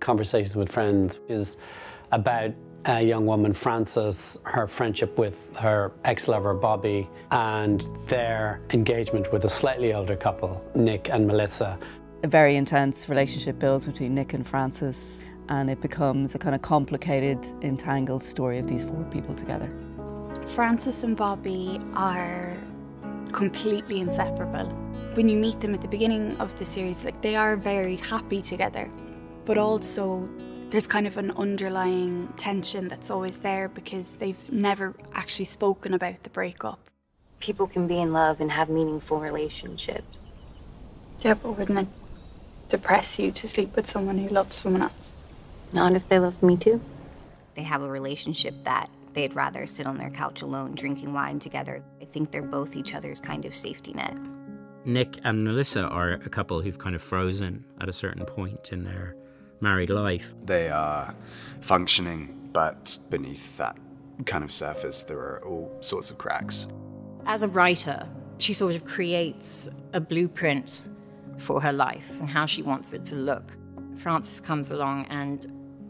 Conversations with Friends is about a young woman, Frances, her friendship with her ex-lover, Bobby, and their engagement with a slightly older couple, Nick and Melissa. A very intense relationship builds between Nick and Frances, and it becomes a kind of complicated, entangled story of these four people together. Frances and Bobby are completely inseparable. When you meet them at the beginning of the series, like, they are very happy together, but also there's kind of an underlying tension that's always there because they've never actually spoken about the breakup. People can be in love and have meaningful relationships. Yeah, but wouldn't it depress you to sleep with someone who loved someone else? Not if they loved me too. They have a relationship that they'd rather sit on their couch alone drinking wine together. I think they're both each other's kind of safety net. Nick and Melissa are a couple who've kind of frozen at a certain point in their married life. They are functioning, but beneath that kind of surface there are all sorts of cracks. As a writer, she sort of creates a blueprint for her life and how she wants it to look. Frances comes along and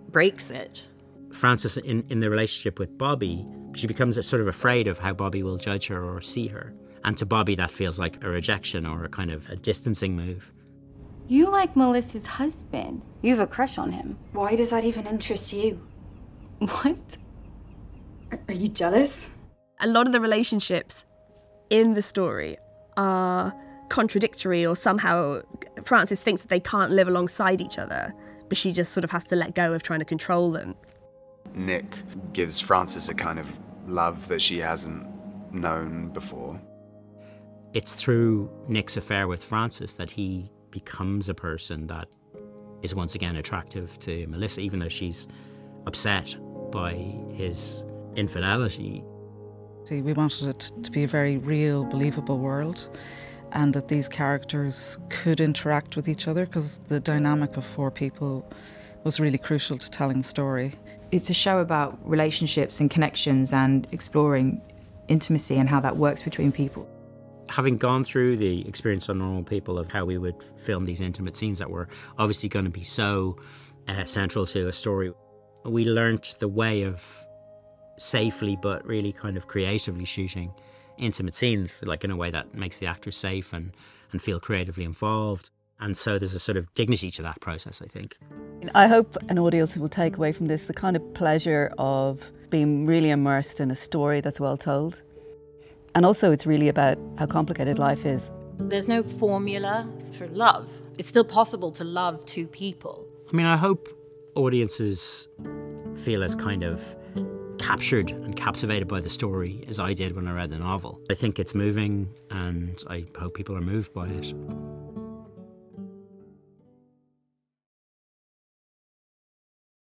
breaks it. Frances, in the relationship with Bobby, she becomes sort of afraid of how Bobby will judge her or see her. And to Bobby, that feels like a rejection or a kind of a distancing move. You like Melissa's husband. You have a crush on him. Why does that even interest you? What? Are you jealous? A lot of the relationships in the story are contradictory, or somehow Frances thinks that they can't live alongside each other, but she just sort of has to let go of trying to control them. Nick gives Frances a kind of love that she hasn't known before. It's through Nick's affair with Frances that he becomes a person that is once again attractive to Melissa, even though she's upset by his infidelity. We wanted it to be a very real, believable world, and that these characters could interact with each other, because the dynamic of four people was really crucial to telling the story. It's a show about relationships and connections and exploring intimacy and how that works between people. Having gone through the experience on Normal People of how we would film these intimate scenes that were obviously going to be so central to a story, we learnt the way of safely but really kind of creatively shooting intimate scenes, like in a way that makes the actors safe and feel creatively involved. And so there's a sort of dignity to that process, I think. I hope an audience will take away from this the kind of pleasure of being really immersed in a story that's well told. And also it's really about how complicated life is. There's no formula for love. It's still possible to love two people. I mean, I hope audiences feel as kind of captured and captivated by the story as I did when I read the novel. I think it's moving, and I hope people are moved by it.